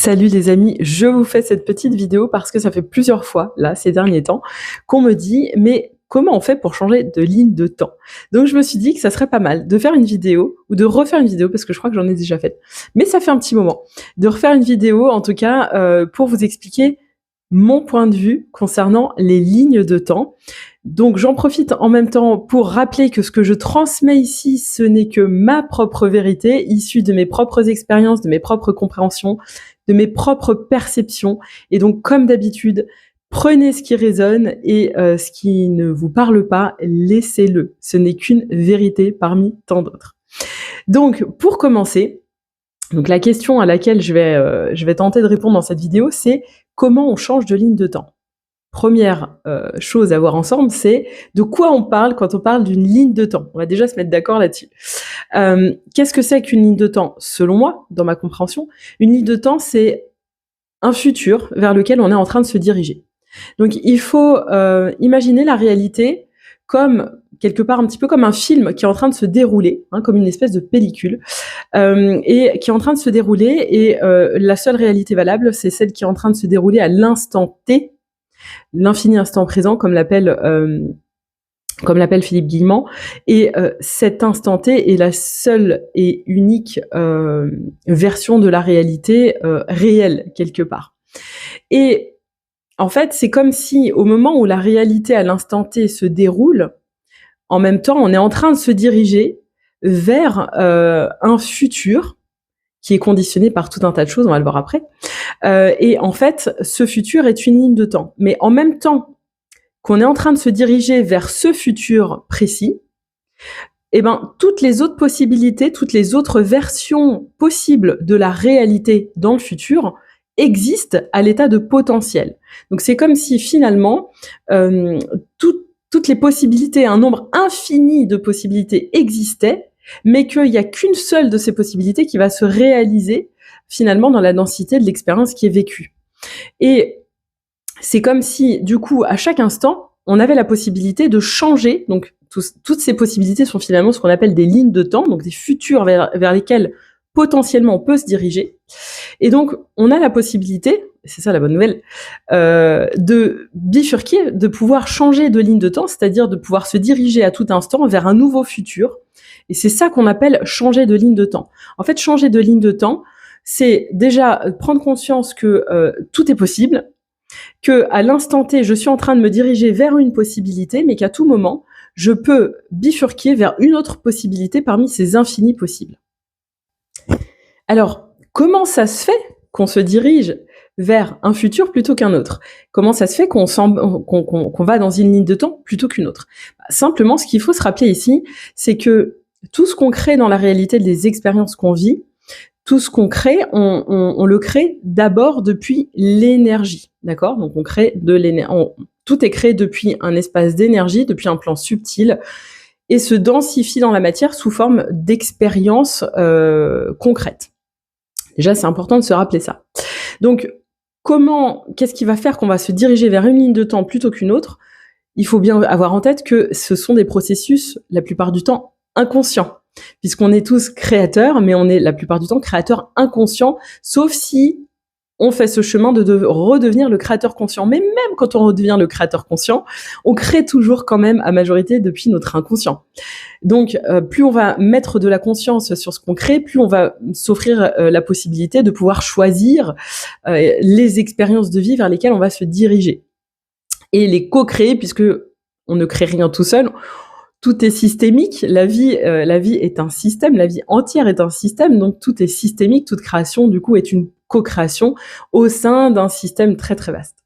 Salut les amis, je vous fais cette petite vidéo parce que ça fait plusieurs fois, là, ces derniers temps, qu'on me dit « mais comment on fait pour changer de ligne de temps ?» Donc je me suis dit que ça serait pas mal de faire une vidéo, ou de refaire une vidéo, parce que je crois que j'en ai déjà faite, mais ça fait un petit moment, de refaire une vidéo, en tout cas, pour vous expliquer mon point de vue concernant les lignes de temps. Donc j'en profite en même temps pour rappeler que ce que je transmets ici, ce n'est que ma propre vérité, issue de mes propres expériences, de mes propres compréhensions, de mes propres perceptions. Et donc comme d'habitude, prenez ce qui résonne et ce qui ne vous parle pas, laissez-le. Ce n'est qu'une vérité parmi tant d'autres. Donc pour commencer, donc la question à laquelle je vais tenter de répondre dans cette vidéo, c'est comment on change de ligne de temps. Première chose à voir ensemble, c'est de quoi on parle quand on parle d'une ligne de temps. On va déjà se mettre d'accord là-dessus. Qu'est-ce que c'est qu'une ligne de temps? Selon moi, dans ma compréhension, une ligne de temps, c'est un futur vers lequel on est en train de se diriger. Donc il faut imaginer la réalité comme quelque part un petit peu comme un film qui est en train de se dérouler, hein, comme une espèce de pellicule, et qui est en train de se dérouler, et la seule réalité valable, c'est celle qui est en train de se dérouler à l'instant T, l'infini instant présent, comme l'appelle Philippe Guillemant, et cet instant T est la seule et unique version de la réalité réelle, quelque part. Et en fait, c'est comme si au moment où la réalité à l'instant T se déroule, en même temps, on est en train de se diriger vers un futur qui est conditionné par tout un tas de choses, on va le voir après. Et en fait, ce futur est une ligne de temps. Mais en même temps qu'on est en train de se diriger vers ce futur précis, eh ben, toutes les autres possibilités, toutes les autres versions possibles de la réalité dans le futur existent à l'état de potentiel. Donc c'est comme si finalement, toutes les possibilités, un nombre infini de possibilités existaient, mais qu'il n'y a qu'une seule de ces possibilités qui va se réaliser finalement dans la densité de l'expérience qui est vécue. Et c'est comme si, du coup, à chaque instant, on avait la possibilité de changer. Donc, toutes ces possibilités sont finalement ce qu'on appelle des lignes de temps, donc des futurs vers lesquels potentiellement on peut se diriger. Et donc, on a la possibilité, c'est ça la bonne nouvelle, de bifurquer, de pouvoir changer de ligne de temps, c'est-à-dire de pouvoir se diriger à tout instant vers un nouveau futur. Et c'est ça qu'on appelle changer de ligne de temps. En fait, changer de ligne de temps, c'est déjà prendre conscience que tout est possible, que à l'instant T, je suis en train de me diriger vers une possibilité, mais qu'à tout moment, je peux bifurquer vers une autre possibilité parmi ces infinis possibles. Alors, comment ça se fait qu'on se dirige vers un futur plutôt qu'un autre? Comment ça se fait qu'on va dans une ligne de temps plutôt qu'une autre? Simplement, ce qu'il faut se rappeler ici, c'est que tout ce qu'on crée dans la réalité des expériences qu'on vit, tout ce qu'on crée, on le crée d'abord depuis l'énergie, d'accord? Donc on crée de l'énergie. Tout est créé depuis un espace d'énergie, depuis un plan subtil, et se densifie dans la matière sous forme d'expériences concrètes. Déjà, c'est important de se rappeler ça. Donc, qu'est-ce qui va faire qu'on va se diriger vers une ligne de temps plutôt qu'une autre? Il faut bien avoir en tête que ce sont des processus, la plupart du temps, inconscients, puisqu'on est tous créateurs, mais on est la plupart du temps créateurs inconscients, sauf si on fait ce chemin de redevenir le créateur conscient. Mais même quand on redevient le créateur conscient, on crée toujours quand même à majorité depuis notre inconscient. Donc, plus on va mettre de la conscience sur ce qu'on crée, plus on va s'offrir la possibilité de pouvoir choisir les expériences de vie vers lesquelles on va se diriger. Et les co-créer, puisque on ne crée rien tout seul. Tout est systémique, la vie est un système, la vie entière est un système, donc tout est systémique, toute création du coup est une co-création au sein d'un système très très vaste.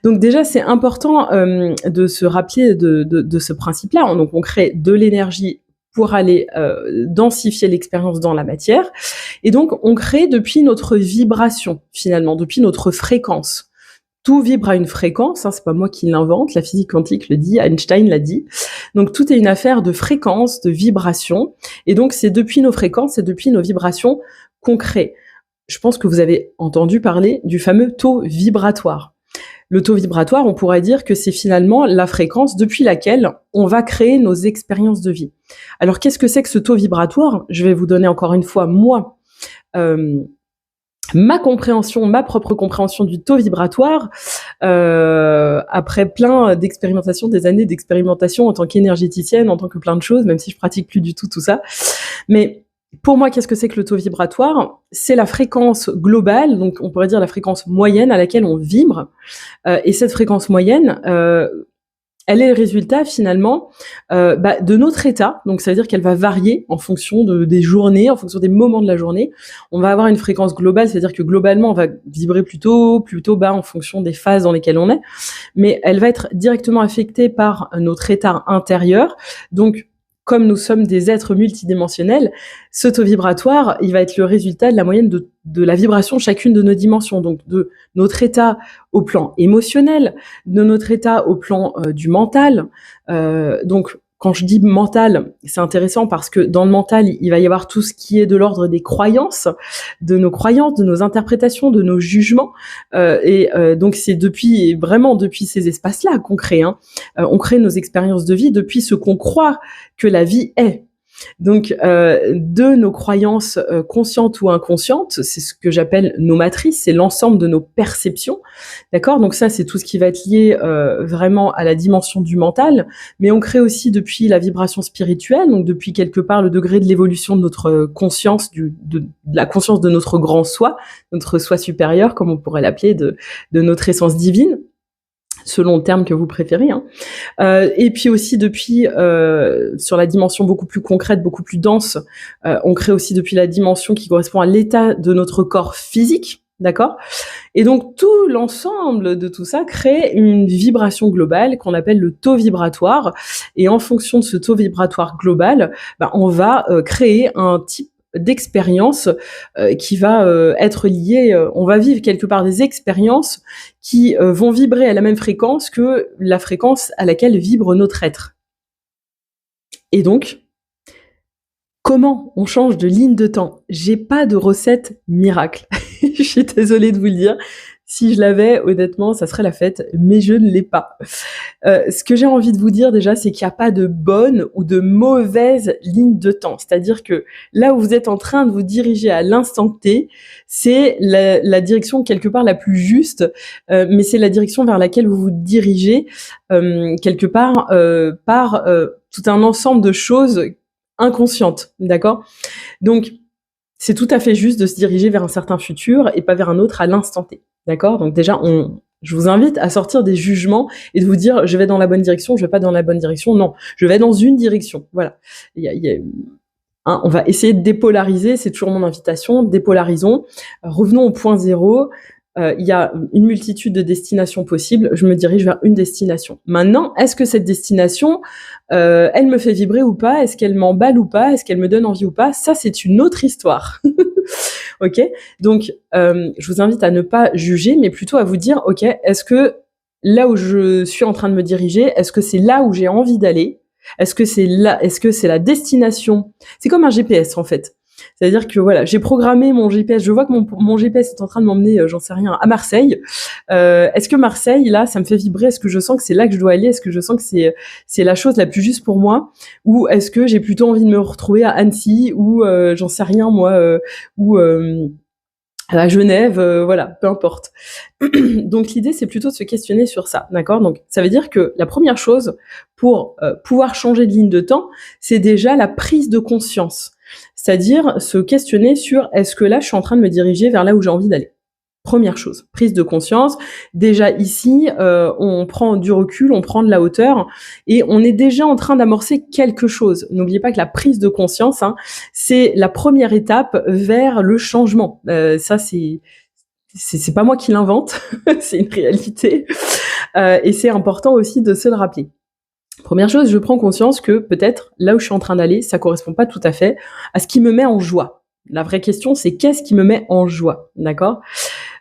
Donc déjà c'est important de se rappeler de ce principe-là. Donc on crée de l'énergie pour aller densifier l'expérience dans la matière, et donc on crée depuis notre vibration finalement, depuis notre fréquence. Tout vibre à une fréquence, hein, c'est pas moi qui l'invente, la physique quantique le dit, Einstein l'a dit. Donc tout est une affaire de fréquence, de vibration, et donc c'est depuis nos fréquences et depuis nos vibrations qu'on crée. Je pense que vous avez entendu parler du fameux taux vibratoire. Le taux vibratoire, on pourrait dire que c'est finalement la fréquence depuis laquelle on va créer nos expériences de vie. Alors qu'est-ce que c'est que ce taux vibratoire? Je vais vous donner encore une fois, moi, ma compréhension, ma propre compréhension du taux vibratoire, après plein d'expérimentations, des années d'expérimentation en tant qu'énergéticienne, en tant que plein de choses, même si je pratique plus du tout ça. Mais pour moi, qu'est-ce que c'est que le taux vibratoire? C'est la fréquence globale, donc on pourrait dire la fréquence moyenne à laquelle on vibre. Et cette fréquence moyenne, elle est le résultat finalement de notre état. Donc ça veut dire qu'elle va varier en fonction des journées, en fonction des moments de la journée. On va avoir une fréquence globale, c'est-à-dire que globalement on va vibrer plutôt bas en fonction des phases dans lesquelles on est, mais elle va être directement affectée par notre état intérieur. Donc comme nous sommes des êtres multidimensionnels, ce taux vibratoire, il va être le résultat de la moyenne de la vibration de chacune de nos dimensions, donc de notre état au plan émotionnel, de notre état au plan du mental. Donc, quand je dis mental, c'est intéressant parce que dans le mental, il va y avoir tout ce qui est de l'ordre des croyances, de nos interprétations, de nos jugements. Donc, c'est depuis ces espaces-là qu'on crée. On crée nos expériences de vie depuis ce qu'on croit que la vie est. Donc, de nos croyances conscientes ou inconscientes, c'est ce que j'appelle nos matrices, c'est l'ensemble de nos perceptions, d'accord? Donc ça, c'est tout ce qui va être lié vraiment à la dimension du mental, mais on crée aussi depuis la vibration spirituelle, donc depuis quelque part le degré de l'évolution de notre conscience, de la conscience de notre grand soi, notre soi supérieur, comme on pourrait l'appeler, de notre essence divine, selon le terme que vous préférez. Et puis aussi depuis, sur la dimension beaucoup plus concrète, beaucoup plus dense, on crée aussi depuis la dimension qui correspond à l'état de notre corps physique, d'accord? Et donc tout l'ensemble de tout ça crée une vibration globale qu'on appelle le taux vibratoire. Et en fonction de ce taux vibratoire global, on va créer un type d'expérience qui va être liée, on va vivre quelque part des expériences qui vont vibrer à la même fréquence que la fréquence à laquelle vibre notre être. Et donc, comment on change de ligne de temps? J'ai pas de recette miracle. Je suis désolée de vous le dire. Si je l'avais, honnêtement, ça serait la fête, mais je ne l'ai pas. Ce que j'ai envie de vous dire déjà, c'est qu'il n'y a pas de bonne ou de mauvaise ligne de temps. C'est-à-dire que là où vous êtes en train de vous diriger à l'instant T, c'est la direction quelque part la plus juste, mais c'est la direction vers laquelle vous vous dirigez quelque part par tout un ensemble de choses inconscientes, d'accord? Donc, c'est tout à fait juste de se diriger vers un certain futur et pas vers un autre à l'instant T. D'accord? Donc déjà, je vous invite à sortir des jugements et de vous dire je vais dans la bonne direction, je vais pas dans la bonne direction. Non, je vais dans une direction. Voilà. On va essayer de dépolariser, c'est toujours mon invitation. Dépolarisons. Revenons au point zéro. Il y a une multitude de destinations possibles. Je me dirige vers une destination. Maintenant, est-ce que cette destination, elle me fait vibrer ou pas? Est-ce qu'elle m'emballe ou pas? Est-ce qu'elle me donne envie ou pas? Ça, c'est une autre histoire. Ok? Donc, je vous invite à ne pas juger, mais plutôt à vous dire, ok, est-ce que là où je suis en train de me diriger, est-ce que c'est là où j'ai envie d'aller? Est-ce que c'est la destination? C'est comme un GPS, en fait. C'est-à-dire que voilà, j'ai programmé mon GPS, je vois que mon GPS est en train de m'emmener, j'en sais rien, à Marseille. Est-ce que Marseille, là, ça me fait vibrer? Est-ce que je sens que c'est là que je dois aller? Est-ce que je sens que c'est la chose la plus juste pour moi? Ou est-ce que j'ai plutôt envie de me retrouver à Annecy ou j'en sais rien moi, ou à Genève, voilà, peu importe. Donc l'idée, c'est plutôt de se questionner sur ça, d'accord? Donc ça veut dire que la première chose pour pouvoir changer de ligne de temps, c'est déjà la prise de conscience. C'est-à-dire se questionner sur est-ce que là, je suis en train de me diriger vers là où j'ai envie d'aller? Première chose, prise de conscience. Déjà ici, on prend du recul, on prend de la hauteur et on est déjà en train d'amorcer quelque chose. N'oubliez pas que la prise de conscience, c'est la première étape vers le changement. Ça, c'est pas moi qui l'invente, c'est une réalité. Et c'est important aussi de se le rappeler. Première chose, je prends conscience que peut-être là où je suis en train d'aller, ça correspond pas tout à fait à ce qui me met en joie. La vraie question, c'est qu'est-ce qui me met en joie, d'accord?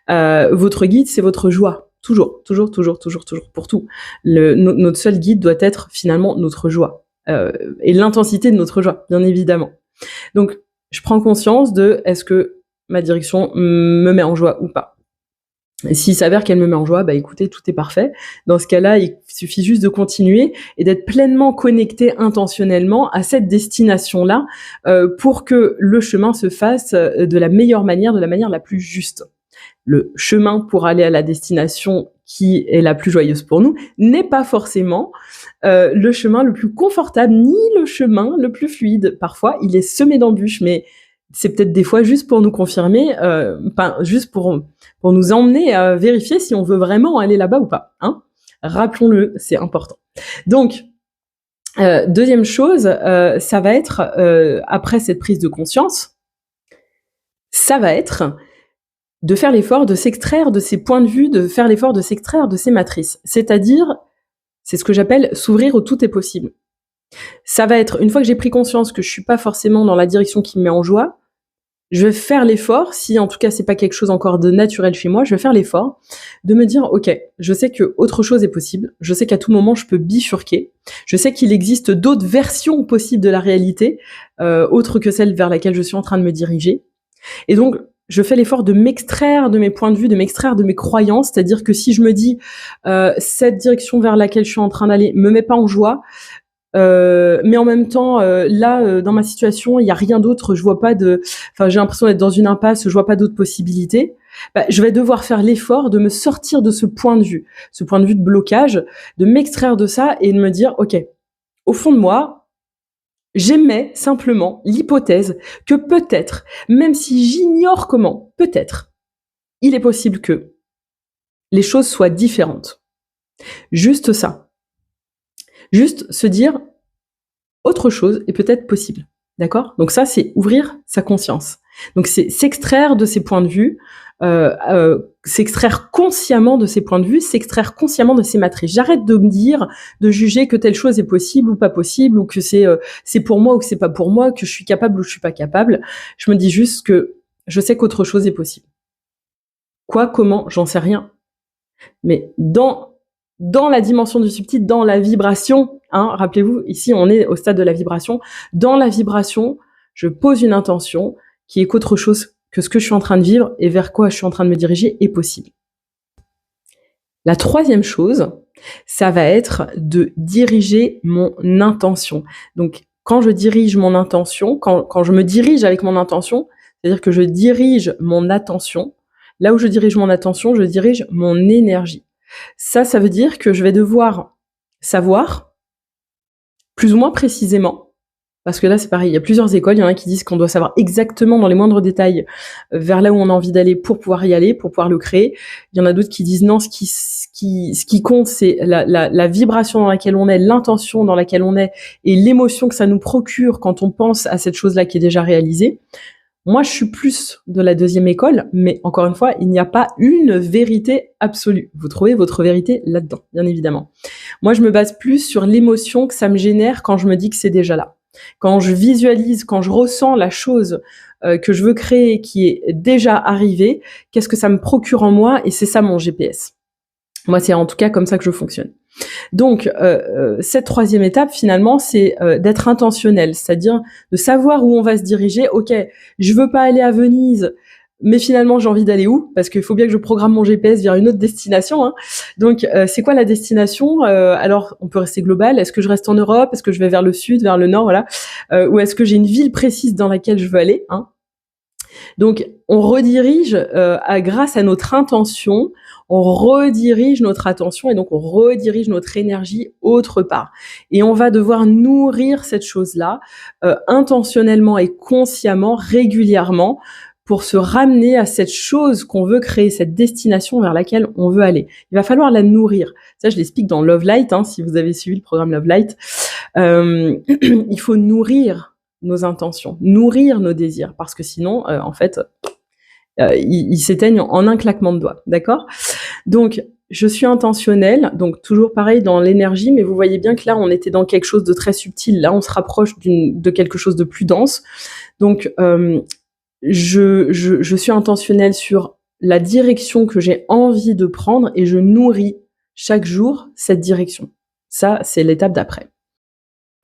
Votre guide, c'est votre joie. Toujours, pour tout. Notre seul guide doit être finalement notre joie. Et l'intensité de notre joie, bien évidemment. Donc, je prends conscience de est-ce que ma direction me met en joie ou pas. Et s'il s'avère qu'elle me met en joie, bah écoutez, tout est parfait. Dans ce cas-là, il suffit juste de continuer et d'être pleinement connecté intentionnellement à cette destination-là pour que le chemin se fasse de la meilleure manière, de la manière la plus juste. Le chemin pour aller à la destination qui est la plus joyeuse pour nous n'est pas forcément le chemin le plus confortable, ni le chemin le plus fluide. Parfois, il est semé d'embûches, mais c'est peut-être des fois juste pour nous confirmer, juste pour nous emmener à vérifier si on veut vraiment aller là-bas ou pas. Hein. Rappelons-le, c'est important. Donc, deuxième chose, ça va être, après cette prise de conscience, ça va être de faire l'effort de s'extraire de ces points de vue, de faire l'effort de s'extraire de ces matrices. C'est-à-dire, c'est ce que j'appelle s'ouvrir au tout est possible. Ça va être, une fois que j'ai pris conscience que je suis pas forcément dans la direction qui me met en joie, je vais faire l'effort, si en tout cas c'est pas quelque chose encore de naturel chez moi, je vais faire l'effort de me dire, ok, je sais que autre chose est possible, je sais qu'à tout moment je peux bifurquer, je sais qu'il existe d'autres versions possibles de la réalité, autres que celle vers laquelle je suis en train de me diriger. Et donc, je fais l'effort de m'extraire de mes points de vue, de m'extraire de mes croyances, c'est-à-dire que si je me dis cette direction vers laquelle je suis en train d'aller me met pas en joie, mais en même temps, là, dans ma situation, il y a rien d'autre. Je vois pas de, enfin, j'ai l'impression d'être dans une impasse. Je vois pas d'autres possibilités. Bah, je vais devoir faire l'effort de me sortir de ce point de vue de blocage, de m'extraire de ça et de me dire, ok, au fond de moi, j'émets simplement l'hypothèse que peut-être, même si j'ignore comment, peut-être, il est possible que les choses soient différentes. Juste ça. Juste se dire, autre chose est peut-être possible. D'accord? Donc ça, c'est ouvrir sa conscience. Donc c'est s'extraire de ses points de vue, s'extraire consciemment de ses points de vue, s'extraire consciemment de ses matrices. J'arrête de me dire, de juger que telle chose est possible ou pas possible, ou que c'est pour moi ou que c'est pas pour moi, que je suis capable ou je suis pas capable. Je me dis juste que je sais qu'autre chose est possible. Quoi, comment, j'en sais rien. Mais dans la dimension du subtil, dans la vibration, hein, rappelez-vous, ici on est au stade de la vibration, dans la vibration, je pose une intention qui est qu'autre chose que ce que je suis en train de vivre et vers quoi je suis en train de me diriger est possible. La troisième chose, ça va être de diriger mon intention. Donc, quand je dirige mon intention, quand je me dirige avec mon intention, c'est-à-dire que je dirige mon attention, là où je dirige mon attention, je dirige mon énergie. Ça veut dire que je vais devoir savoir, plus ou moins précisément, parce que là c'est pareil, il y a plusieurs écoles, il y en a qui disent qu'on doit savoir exactement dans les moindres détails vers là où on a envie d'aller pour pouvoir y aller, pour pouvoir le créer. Il y en a d'autres qui disent non, ce qui compte c'est la vibration dans laquelle on est, l'intention dans laquelle on est et l'émotion que ça nous procure quand on pense à cette chose-là qui est déjà réalisée. Moi, je suis plus de la deuxième école, mais encore une fois, il n'y a pas une vérité absolue. Vous trouvez votre vérité là-dedans, bien évidemment. Moi, je me base plus sur l'émotion que ça me génère quand je me dis que c'est déjà là. Quand je visualise, quand je ressens la chose que je veux créer qui est déjà arrivée, qu'est-ce que ça me procure en moi? Et c'est ça mon GPS. Moi, c'est en tout cas comme ça que je fonctionne. Donc, cette troisième étape, finalement, c'est d'être intentionnel, c'est-à-dire de savoir où on va se diriger. Ok, je veux pas aller à Venise, mais finalement, j'ai envie d'aller où? Parce qu'il faut bien que je programme mon GPS vers une autre destination. Hein. Donc, c'est quoi la destination? Alors, on peut rester global. Est-ce que je reste en Europe? Est-ce que je vais vers le sud, vers le nord? Voilà. Ou est-ce que j'ai une ville précise dans laquelle je veux aller? Hein. Donc, on redirige grâce à notre intention, on redirige notre attention et donc on redirige notre énergie autre part. Et on va devoir nourrir cette chose-là intentionnellement et consciemment, régulièrement, pour se ramener à cette chose qu'on veut créer, cette destination vers laquelle on veut aller. Il va falloir la nourrir. Ça, je l'explique dans Love Light, hein, si vous avez suivi le programme Love Light. Il faut nourrir nos intentions, nourrir nos désirs, parce que sinon, en fait, ils s'éteignent en un claquement de doigts, d'accord? Donc, je suis intentionnelle, donc toujours pareil dans l'énergie, mais vous voyez bien que là, on était dans quelque chose de très subtil. Là, on se rapproche de quelque chose de plus dense. Donc, je suis intentionnelle sur la direction que j'ai envie de prendre et je nourris chaque jour cette direction. Ça, c'est l'étape d'après.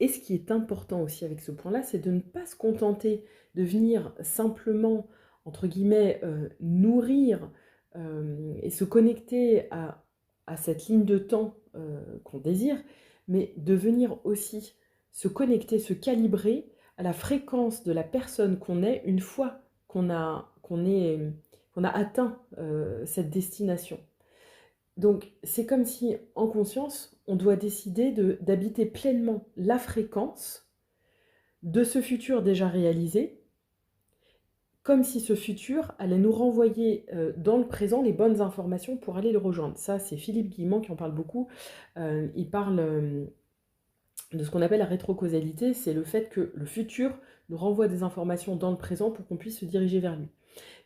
Et ce qui est important aussi avec ce point-là, c'est de ne pas se contenter de venir simplement, entre guillemets, nourrir et se connecter à cette ligne de temps qu'on désire, mais de venir aussi se connecter, se calibrer à la fréquence de la personne qu'on est une fois qu'on a atteint cette destination. Donc, c'est comme si, en conscience, on doit décider d'habiter pleinement la fréquence de ce futur déjà réalisé, comme si ce futur allait nous renvoyer dans le présent les bonnes informations pour aller le rejoindre. Ça, c'est Philippe Guillemont qui en parle beaucoup. Il parle de ce qu'on appelle la rétrocausalité, c'est le fait que le futur nous renvoie des informations dans le présent pour qu'on puisse se diriger vers lui.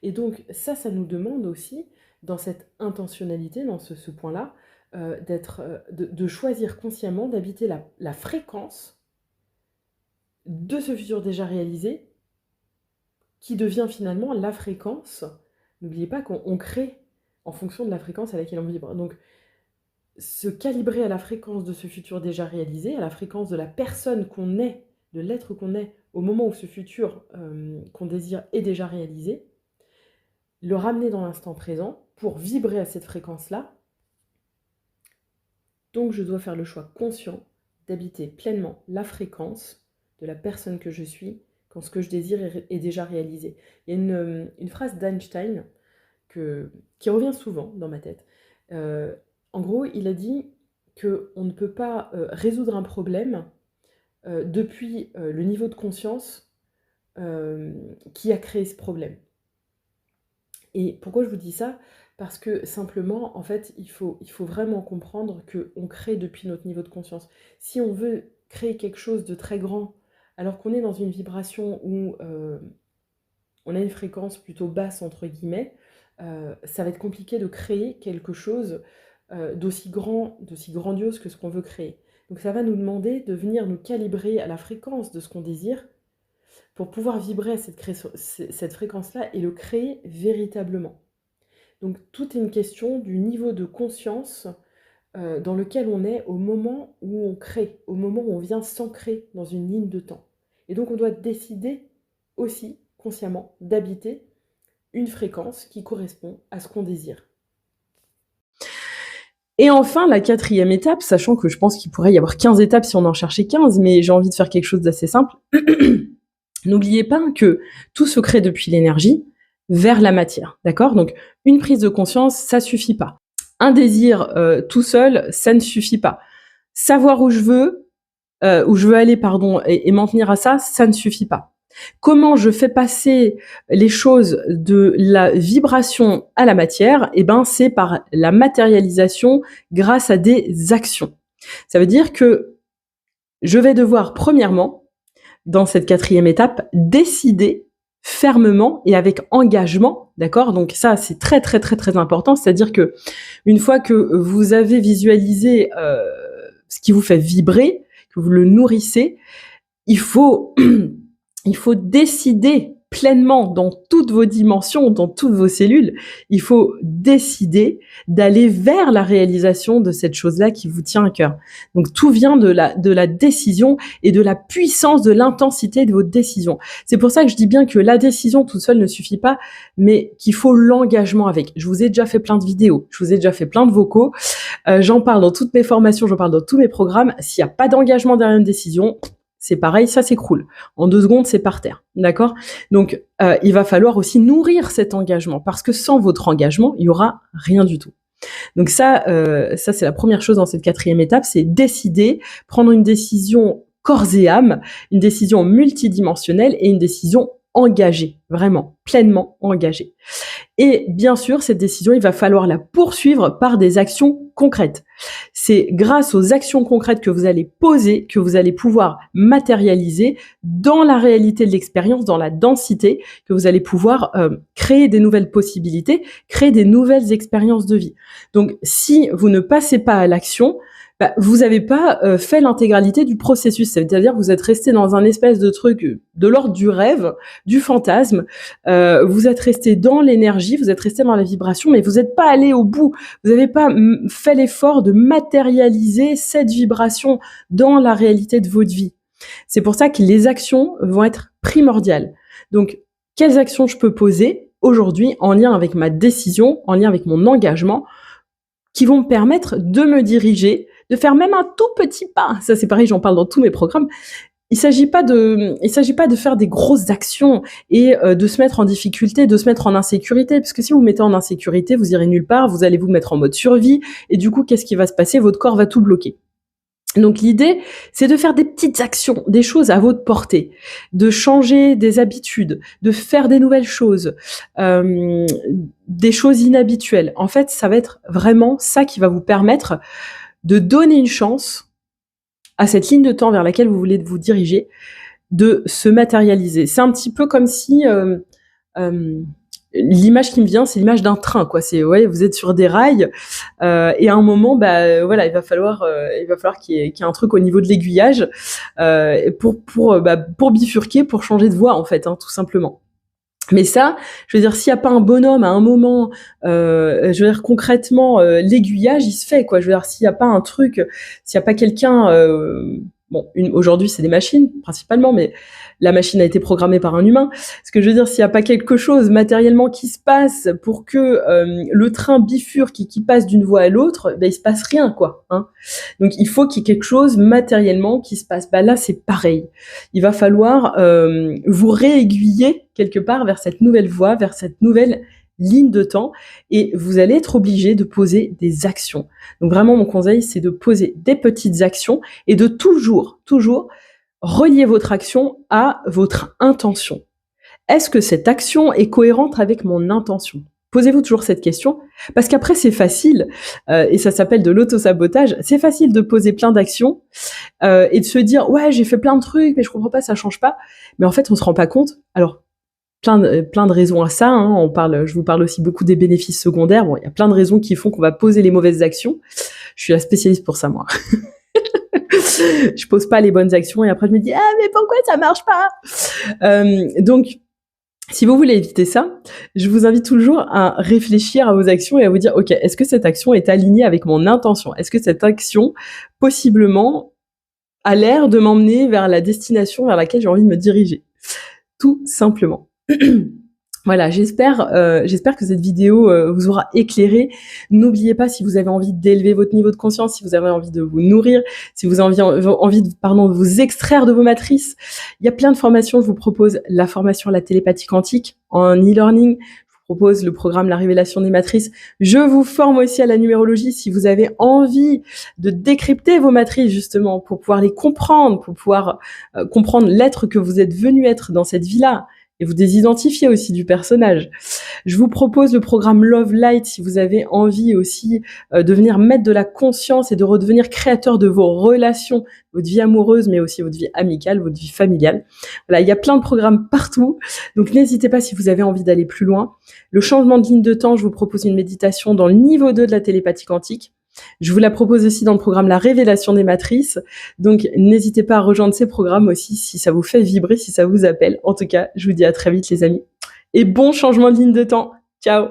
Et donc ça nous demande aussi, dans cette intentionnalité, dans ce point-là, de choisir consciemment d'habiter la fréquence de ce futur déjà réalisé, qui devient finalement la fréquence. N'oubliez pas qu'on crée en fonction de la fréquence à laquelle on vibre. Donc, se calibrer à la fréquence de ce futur déjà réalisé, à la fréquence de la personne qu'on est, de l'être qu'on est, au moment où ce futur qu'on désire est déjà réalisé, le ramener dans l'instant présent pour vibrer à cette fréquence-là. Donc, je dois faire le choix conscient d'habiter pleinement la fréquence de la personne que je suis quand ce que je désire est déjà réalisé. Il y a une phrase d'Einstein qui revient souvent dans ma tête. En gros, il a dit qu'on ne peut pas résoudre un problème depuis le niveau de conscience qui a créé ce problème. Et pourquoi je vous dis ça ? Parce que simplement, en fait, il faut vraiment comprendre qu'on crée depuis notre niveau de conscience. Si on veut créer quelque chose de très grand, alors qu'on est dans une vibration où on a une fréquence plutôt basse, entre guillemets, ça va être compliqué de créer quelque chose d'aussi grandiose que ce qu'on veut créer. Donc ça va nous demander de venir nous calibrer à la fréquence de ce qu'on désire pour pouvoir vibrer à cette fréquence-là et le créer véritablement. Donc tout est une question du niveau de conscience dans lequel on est au moment où on crée, au moment où on vient s'ancrer dans une ligne de temps. Et donc on doit décider aussi consciemment d'habiter une fréquence qui correspond à ce qu'on désire. Et enfin, la 4e étape, sachant que je pense qu'il pourrait y avoir 15 étapes si on en cherchait 15, mais j'ai envie de faire quelque chose d'assez simple. N'oubliez pas que tout se crée depuis l'énergie vers la matière, d'accord ? Donc, une prise de conscience, ça suffit pas. Un désir tout seul, ça ne suffit pas. Savoir où je veux aller, et m'en tenir à ça, ça ne suffit pas. Comment je fais passer les choses de la vibration à la matière ? Eh ben, c'est par la matérialisation grâce à des actions. Ça veut dire que je vais devoir, premièrement, dans cette 4e étape, décider fermement et avec engagement, d'accord ? Donc ça, c'est très, très, très, très important. C'est-à-dire que une fois que vous avez visualisé ce qui vous fait vibrer, que vous le nourrissez, il faut décider pleinement dans toutes vos dimensions, dans toutes vos cellules, il faut décider d'aller vers la réalisation de cette chose-là qui vous tient à cœur. Donc tout vient de la décision et de la puissance, de l'intensité de votre décision. C'est pour ça que je dis bien que la décision toute seule ne suffit pas, mais qu'il faut l'engagement avec. Je vous ai déjà fait plein de vidéos, je vous ai déjà fait plein de vocaux, j'en parle dans toutes mes formations, j'en parle dans tous mes programmes. S'il n'y a pas d'engagement derrière une décision, c'est pareil, ça s'écroule. En 2 secondes, c'est par terre, d'accord ? Donc, il va falloir aussi nourrir cet engagement, parce que sans votre engagement, il y aura rien du tout. Donc ça c'est la première chose dans cette 4e étape, c'est décider, prendre une décision corps et âme, une décision multidimensionnelle et une décision engagée, vraiment, pleinement engagée. Et bien sûr, cette décision, il va falloir la poursuivre par des actions concrètes. C'est grâce aux actions concrètes que vous allez poser, que vous allez pouvoir matérialiser dans la réalité de l'expérience, dans la densité, que vous allez pouvoir créer des nouvelles possibilités, créer des nouvelles expériences de vie. Donc, si vous ne passez pas à l'action, vous n'avez pas fait l'intégralité du processus. C'est-à-dire que vous êtes resté dans un espèce de truc de l'ordre du rêve, du fantasme. Vous êtes resté dans l'énergie, vous êtes resté dans la vibration, mais vous n'êtes pas allé au bout. Vous n'avez pas fait l'effort de matérialiser cette vibration dans la réalité de votre vie. C'est pour ça que les actions vont être primordiales. Donc, quelles actions je peux poser ? aujourd'hui en lien avec ma décision, en lien avec mon engagement, qui vont me permettre de me diriger, de faire même un tout petit pas. Ça, c'est pareil, j'en parle dans tous mes programmes. Il s'agit pas de faire des grosses actions et de se mettre en difficulté, de se mettre en insécurité, parce que si vous vous mettez en insécurité, vous irez nulle part, vous allez vous mettre en mode survie, et du coup, qu'est-ce qui va se passer? Votre corps va tout bloquer. Donc l'idée, c'est de faire des petites actions, des choses à votre portée, de changer des habitudes, de faire des nouvelles choses, des choses inhabituelles. En fait, ça va être vraiment ça qui va vous permettre de donner une chance à cette ligne de temps vers laquelle vous voulez vous diriger, de se matérialiser. C'est un petit peu comme si l'image qui me vient, c'est l'image d'un train, quoi. C'est ouais, vous êtes sur des rails et à un moment, voilà, il va falloir qu'il y ait un truc au niveau de l'aiguillage pour bifurquer, pour changer de voie, en fait, hein, tout simplement. Mais ça, je veux dire, s'il n'y a pas un bonhomme à un moment, je veux dire concrètement, l'aiguillage, il se fait, quoi. Je veux dire, s'il n'y a pas un truc, s'il n'y a pas quelqu'un, aujourd'hui c'est des machines principalement, mais la machine a été programmée par un humain. Ce que je veux dire, s'il n'y a pas quelque chose matériellement qui se passe pour que le train bifurque qui passe d'une voie à l'autre, il se passe rien, quoi. Hein. Donc il faut qu'il y ait quelque chose matériellement qui se passe. Là, c'est pareil. Il va falloir vous réaiguiller quelque part vers cette nouvelle voie, vers cette nouvelle ligne de temps, et vous allez être obligé de poser des actions. Donc vraiment, mon conseil, c'est de poser des petites actions et de toujours relier votre action à votre intention. Est-ce que cette action est cohérente avec mon intention? Posez-vous toujours cette question, parce qu'après c'est facile, et ça s'appelle de l'auto-sabotage, c'est facile de poser plein d'actions et de se dire « ouais, j'ai fait plein de trucs, mais je comprends pas, ça change pas ». Mais en fait, on se rend pas compte. Alors, plein de raisons à ça, hein. Je vous parle aussi beaucoup des bénéfices secondaires. Bon, il y a plein de raisons qui font qu'on va poser les mauvaises actions. Je suis la spécialiste pour ça, moi. Je pose pas les bonnes actions et après je me dis « ah, mais pourquoi ça marche pas ?» Donc, si vous voulez éviter ça, je vous invite toujours à réfléchir à vos actions et à vous dire « ok, est-ce que cette action est alignée avec mon intention? Est-ce que cette action, possiblement, a l'air de m'emmener vers la destination vers laquelle j'ai envie de me diriger ?» Tout simplement. Voilà, j'espère que cette vidéo vous aura éclairé. N'oubliez pas, si vous avez envie d'élever votre niveau de conscience, si vous avez envie de vous nourrir, si vous avez envie de vous extraire de vos matrices, il y a plein de formations. Je vous propose la formation à la télépathie quantique en e-learning. Je vous propose le programme La Révélation des Matrices. Je vous forme aussi à la numérologie si vous avez envie de décrypter vos matrices, justement, pour pouvoir les comprendre, pour pouvoir comprendre l'être que vous êtes venu être dans cette vie-là. Et vous désidentifier aussi du personnage. Je vous propose le programme Love Light si vous avez envie aussi de venir mettre de la conscience et de redevenir créateur de vos relations, votre vie amoureuse, mais aussi votre vie amicale, votre vie familiale. Voilà, il y a plein de programmes partout. Donc n'hésitez pas si vous avez envie d'aller plus loin. Le changement de ligne de temps, je vous propose une méditation dans le niveau 2 de la télépathie quantique. Je vous la propose aussi dans le programme La Révélation des Matrices. Donc, n'hésitez pas à rejoindre ces programmes aussi si ça vous fait vibrer, si ça vous appelle. En tout cas, je vous dis à très vite, les amis. Et bon changement de ligne de temps. Ciao!